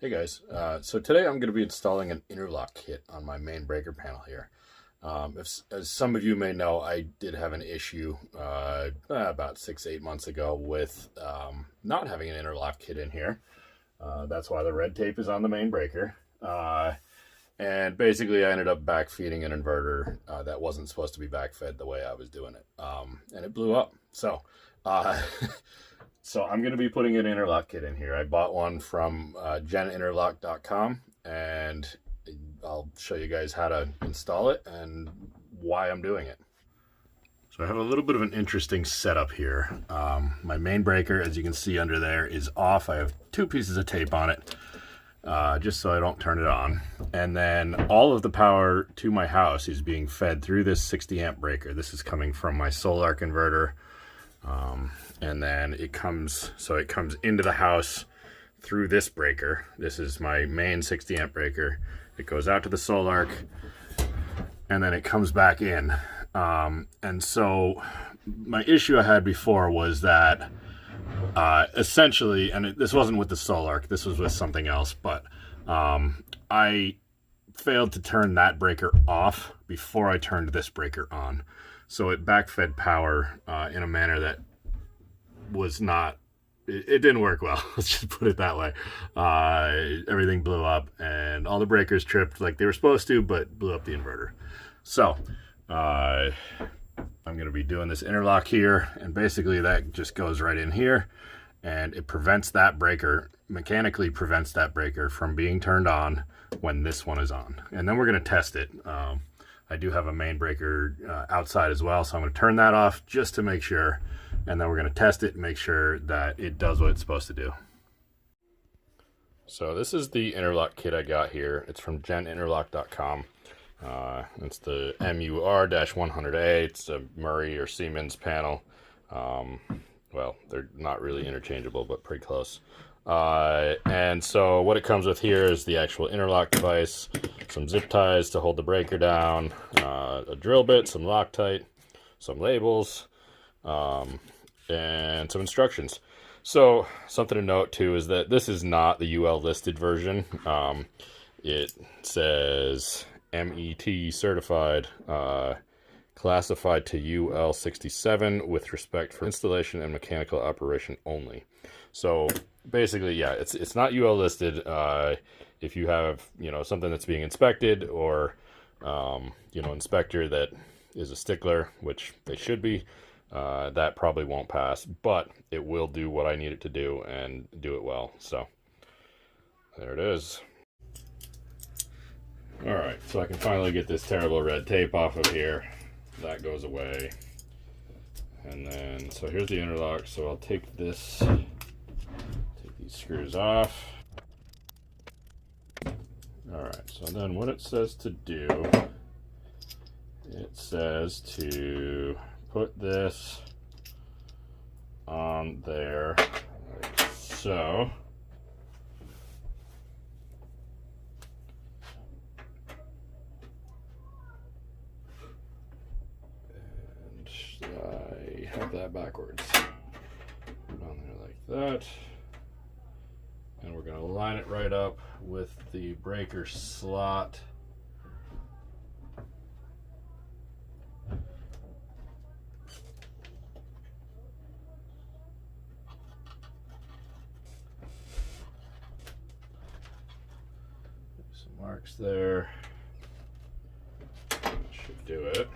Hey guys, so today I'm going to be installing an interlock kit on my main breaker panel here. As some of you may know, I did have an issue about 6-8 months ago with not having an interlock kit in here. That's why the red tape is on the main breaker. And basically I ended up backfeeding an inverter that wasn't supposed to be backfed the way I was doing it. And it blew up. So So I'm going to be putting an interlock kit in here. I bought one from Interlock.com, and I'll show you guys how to install it and why I'm doing it. So I have a little bit of an interesting setup here. My main breaker, as you can see under there, is off. I have 2 pieces of tape on it, just so I don't turn it on. And then all of the power to my house is being fed through this 60 amp breaker. This is coming from my solar inverter. And then it comes into the house through this breaker. This is my main 60 amp breaker. It goes out to the solar, and then it comes back in. And so my issue I had before was that essentially, and this wasn't with the solar, this was with something else, but I failed to turn that breaker off before I turned this breaker on. So it backfed power in a manner that was not, it didn't work well. Let's just put it that way. Everything blew up and all the breakers tripped like they were supposed to, but blew up the inverter. So I'm going to be doing this interlock here, and basically that just goes right in here, and it prevents that breaker, mechanically prevents that breaker from being turned on when this one is on. And then we're going to test it. I do have a main breaker outside as well, so I'm going to turn that off just to make sure, and then we're going to test it and make sure that it does what it's supposed to do. So this is the interlock kit I got here. It's from Interlock.com. It's the MUR-100A. It's a Murray or Siemens panel. Well, they're not really interchangeable, but pretty close. And so what it comes with here is the actual interlock device, some zip ties to hold the breaker down, a drill bit, some Loctite, some labels, and some instructions. So something to note too is that this is not the UL listed version. It says MET certified, classified to UL 67 with respect for installation and mechanical operation only. So basically, yeah, it's not UL listed. If you have, something that's being inspected, or, inspector that is a stickler, which they should be, that probably won't pass, but it will do what I need it to do and do it well. So there it is. All right, so I can finally get this terrible red tape off of here. That goes away. And then, so here's the interlock. So I'll take these screws off. All right, so then what it says to do, it says to put this on there, like so. And I have that backwards. Put it on there like that. And we're going to line it right up with the breaker slot. Some marks there. That should do it.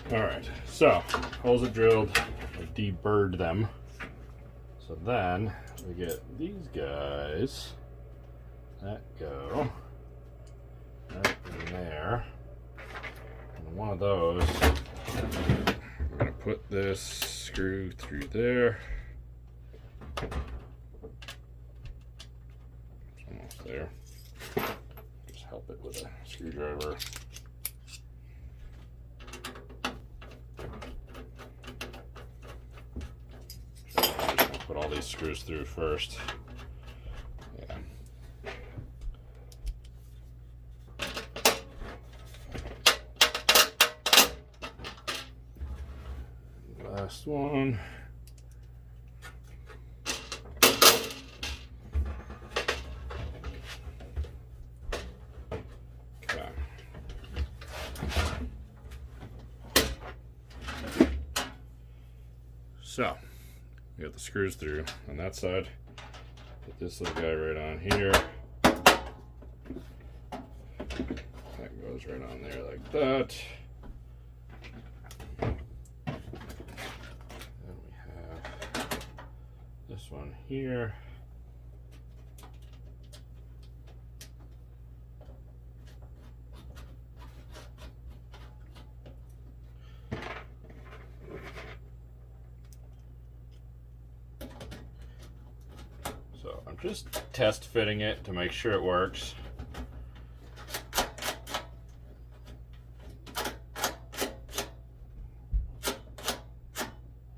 Alright, so holes are drilled, I deburred them. So then we get these guys that go right in there. And one of those, we're going to put this screw through there. Almost there. Just help it with a screwdriver. So I'm just going to put all these screws through first. Yeah. Last one. Okay. So, we got the screws through on that side. Put this little guy right on here. That goes right on there like that. This one here. So I'm just test fitting it to make sure it works.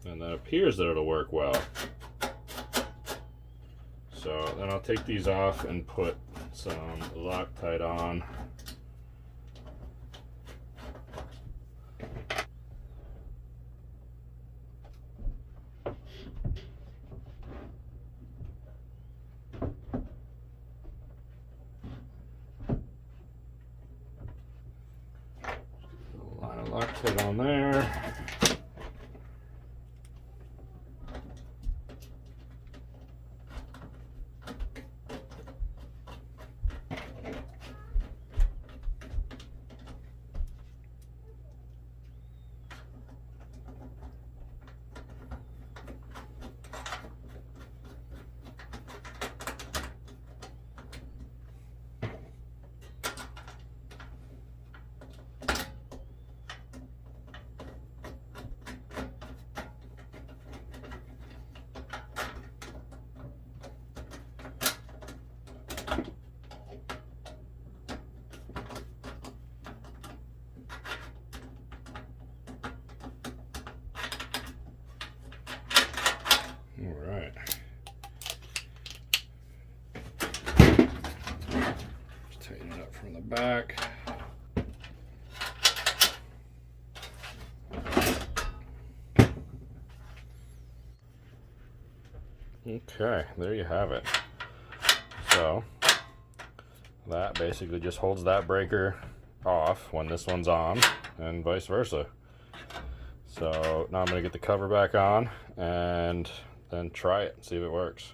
And that appears that it'll work well. So then I'll take these off and put some Loctite on. A line of Loctite on there. All right. Just tighten it up from the back. Okay, there you have it. So that basically just holds that breaker off when this one's on, and vice versa. So now I'm going to get the cover back on and then try it and see if it works.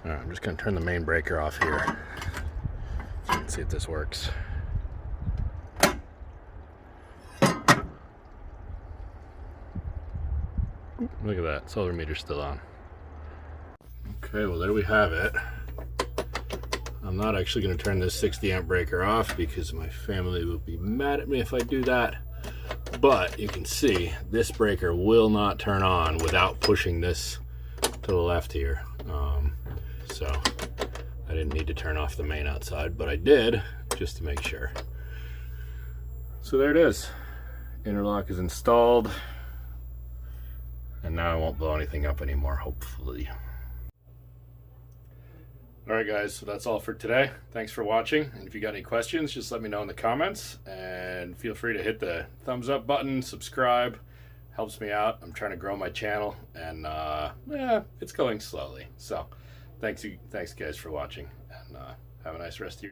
All right, I'm just going to turn the main breaker off here so you can see if this works. Look at that, solar meter's still on. Okay, well there we have it. I'm not actually going to turn this 60 amp breaker off because my family will be mad at me if I do that. But you can see this breaker will not turn on without pushing this to the left here. So I didn't need to turn off the main outside, but I did just to make sure. So there it is. Interlock is installed. And now I won't blow anything up anymore, hopefully. Alright guys, so that's all for today. Thanks for watching. And if you got any questions, just let me know in the comments. And feel free to hit the thumbs up button, subscribe. Helps me out. I'm trying to grow my channel. And yeah, it's going slowly. So thanks guys for watching. And have a nice rest of your